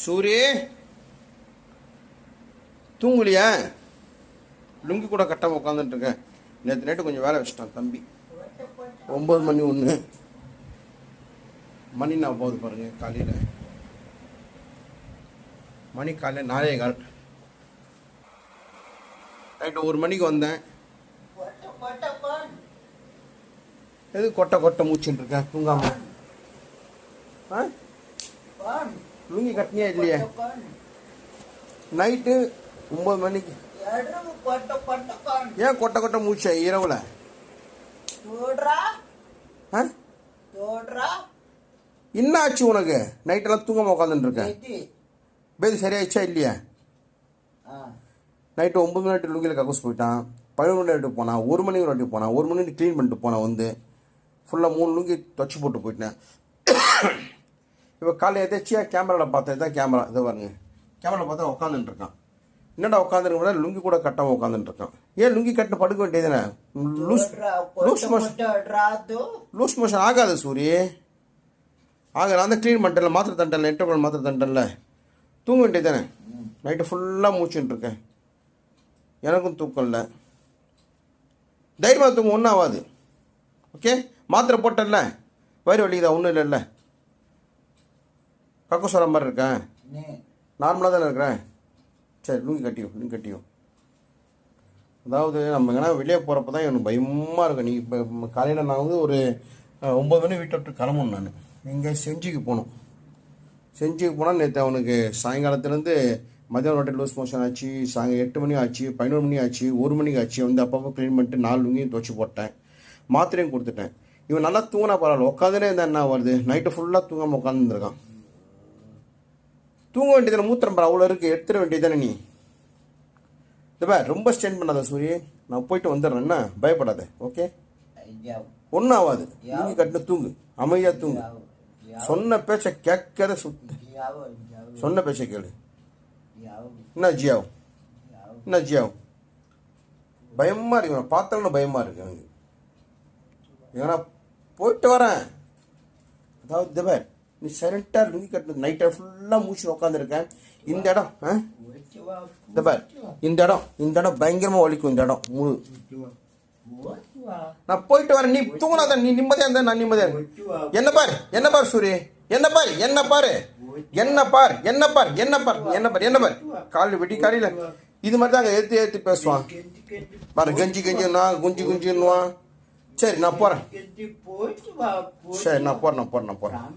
சூரி தூங்குலியா? லுங்கி கூட கட்டாமல் உட்காந்துட்டு இருக்கேன். நேற்று நைட்டு கொஞ்சம் வேலை வச்சுட்டான் தம்பி. 9 மணி 1 மணி நான் போகுது பாருங்க. காலையில் மணி காலையில் 4:15. நைட்டு 1 மணிக்கு வந்தேன். எது கொட்டை கொட்டை மூச்சுட்டு இருக்கேன் தூங்காம? லுங்கி கட்டினியா இல்லையா? நைட்டு 9 மணிக்கு ஏன் கொட்டை கொட்டை மூச்ச இரவுல? என்ன ஆச்சு உனக்கு? நைட்டெல்லாம் தூங்காம உட்காந்துட்டு இருக்கேன். பேதி சரியாயிடுச்சா இல்லையா? நைட்டு 9 மணி லுங்கியில் கக்கூஸ் போயிட்டான். 11 மணி நேரத்துக்கு போனான். 1 மணிக்கு ஒரு வாட்டி போனான். 1 மணி க்ளீன் பண்ணிட்டு போனான். வந்து ஃபுல்லாக 3 லுங்கி துவச்சி போட்டு போயிட்டேன். இப்போ காலையில் எதாச்சியாக கேமராவில் பார்த்தேன். இதான் கேமரா, இதை பாருங்க. கேமராவில் பார்த்தா உட்காந்துட்டு இருக்கான். என்னடா உட்காந்துருக்க? லுங்கி கூட கட்டாமல் உட்காந்துட்டு இருக்கான். ஏன் லுங்கி கட்டு படுக்க வேண்டியதுனே? லூஸ் மோஷன் ஆகாது சூரி, ஆக நான் தான் க்ளீன் பண்ணிட்டேன்ல, மாத்திரை தண்டல, என்டோகோல் மாத்திரை தண்டல. தூங்க வேண்டியது தானே? நைட்டு ஃபுல்லாக மூச்சுட்டு இருக்கேன். எனக்கும் தூக்கம் இல்லை. தைரியமாக தூங்க, ஒன்றும் ஆகாது. ஓகே, மாத்திரை போட்டல, வயிறு வலிக்குதா? ஒன்றும் இல்லைல்ல. கக்கூஸ் வர மாதிரி இருக்கேன், நார்மலாக தானே இருக்கிறேன். சரி, லுங்கி கட்டியோ. அதாவது நம்ம எங்கன்னா வெளியே போகிறப்ப தான் எனக்கு பயமாக இருக்கும். நீ இப்போ காலையில் நான் வந்து ஒரு 9 மணி வீட்டை விட்டு கிளம்பணும். நான் இங்கே செஞ்சிக்கு போகணும். செஞ்சிக்கு போனால் நேற்று அவனுக்கு சாயங்காலத்துலேருந்து மதியம் ரொட்டி லூஸ் மோஷன் ஆச்சு. 8 மணி ஆச்சு, 11 மணி ஆச்சு, 1 மணிக்கு ஆச்சு. வந்து அப்பப்போ க்ளீன் பண்ணிட்டு 4 லுங்கியும் துவச்சி போட்டேன். மாத்திரையும் கொடுத்துட்டேன். இவன் நல்லா தூங்கினா பரவாயில்ல, உட்காந்துனே இருந்தால் என்ன வருது? நைட்டு ஃபுல்லாக தூங்காமல் உட்காந்துருக்கான். தூங்க வேண்டியதில்லை, மூத்திரம் பரவ அவ்வளோ இருக்குது, எடுத்துட வேண்டியதானே நீ. இதுப்பா ரொம்ப ஸ்டெயின் பண்ணாத சூரி, நான் போயிட்டு வந்துடுறேன். என்ன பயப்படாத, ஓகே? ஒன்றும் ஆகாது. லுங்கி கட்டின தூங்கு, அமைதியாக தூங்கு. சொன்ன பேச்சை கேட்காத சுத்து. சொன்ன பேச்சை கேளு. என்ன ஜியாவும் பயமா இருக்கு. பார்த்தாலும் பயமா இருக்கு எனக்கு. ஏன்னா போயிட்டு வரேன். அதாவது இதுவே நீ சைலண்டாக லுங்கி கட்டினது நைட்டை ஃபுல்லாக மூச்சு உட்காந்துருக்கேன். இந்த இடம் இந்த இடம் பயங்கரமாக வலிக்கும். இந்த இடம் முழு நான் போயிட்டு வரேன். நீ தூங்கினாதான், நீ நிம்மதியாக இருந்தா நான் நிம்மதியாக இருக்கேன். என்ன பாரு சூரி, என்ன பார். காலையில் வெட்டி காலையில் இது மாதிரி தாங்க ஏற்றி பேசுவான் பாரு. கஞ்சின்னுவான், குஞ்சுன்னுவான். சரி நான் போகிறேன். சரி நான் போகிறேன்.